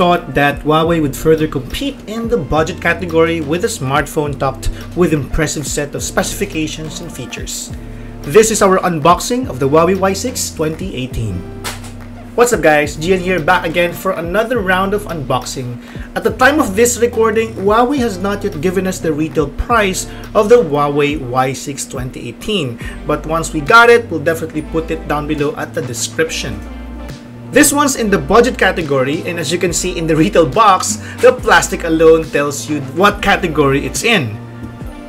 thought that Huawei would further compete in the budget category with a smartphone topped with impressive set of specifications and features. This is our unboxing of the Huawei Y6 2018. What's up guys, Gian here, back again for another round of unboxing. At the time of this recording, Huawei has not yet given us the retail price of the Huawei Y6 2018, but once we got it, we'll definitely put it down below at the description. This one's in the budget category, and as you can see in the retail box, the plastic alone tells you what category it's in.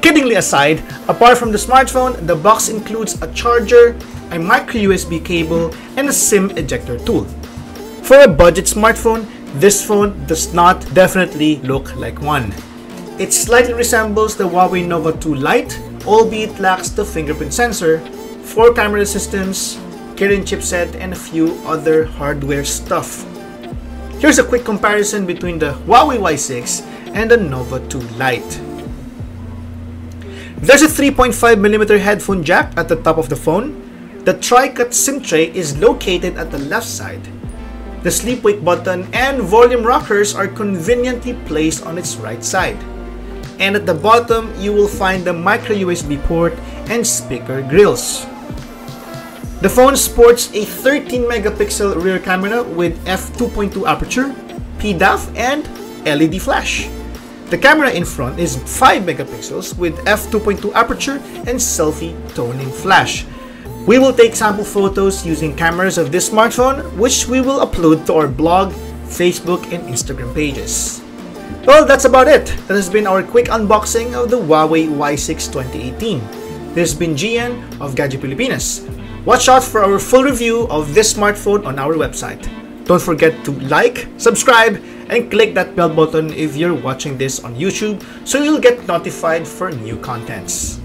Kiddingly aside, apart from the smartphone, the box includes a charger, a micro USB cable, and a SIM ejector tool. For a budget smartphone, this phone does not definitely look like one. It slightly resembles the Huawei Nova 2 Lite, albeit lacks the fingerprint sensor, 4 camera systems, Kirin chipset, and a few other hardware stuff. Here's a quick comparison between the Huawei Y6 and the Nova 2 Lite. There's a 3.5mm headphone jack at the top of the phone. The tri-cut SIM tray is located at the left side. The sleep wake button and volume rockers are conveniently placed on its right side. And at the bottom, you will find the micro USB port and speaker grills. The phone sports a 13-megapixel rear camera with f2.2 aperture, PDAF, and LED flash. The camera in front is 5 megapixels with f2.2 aperture and selfie toning flash. We will take sample photos using cameras of this smartphone, which we will upload to our blog, Facebook, and Instagram pages. Well, that's about it. That has been our quick unboxing of the Huawei Y6 2018. This has been Gian of Gadget Pilipinas. Watch out for our full review of this smartphone on our website. Don't forget to like, subscribe, and click that bell button if you're watching this on YouTube so you'll get notified for new contents.